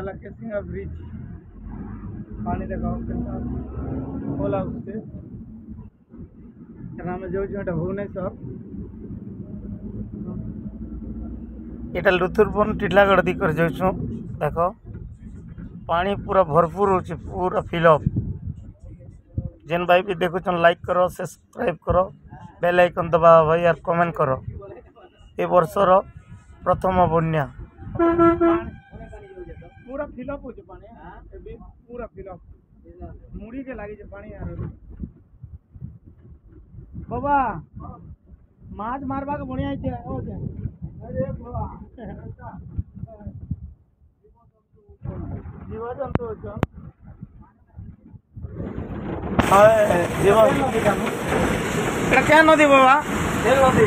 वाला केसिंगा ब्रिज पानी देखा खोला उससे आम जो भुवनेश्वर এটা লুথুরবন টিটলাগড় দিকর যাইছু দেখো पानी पूरा भरपूर हो पूरा फिलअप जेन भाई भी देखुन लाइक करो सब्सक्राइब करो बेल आइकन दबा भाई यार कमेंट करो ए वर्षर प्रथम बन्या पूरा फिलअप हो पानी पूरा फिलअप मुड़ी के लगी पानी यार बाबा माछ मारवा के बढ़िया जीव जंतु क्या नदी बाबा नदी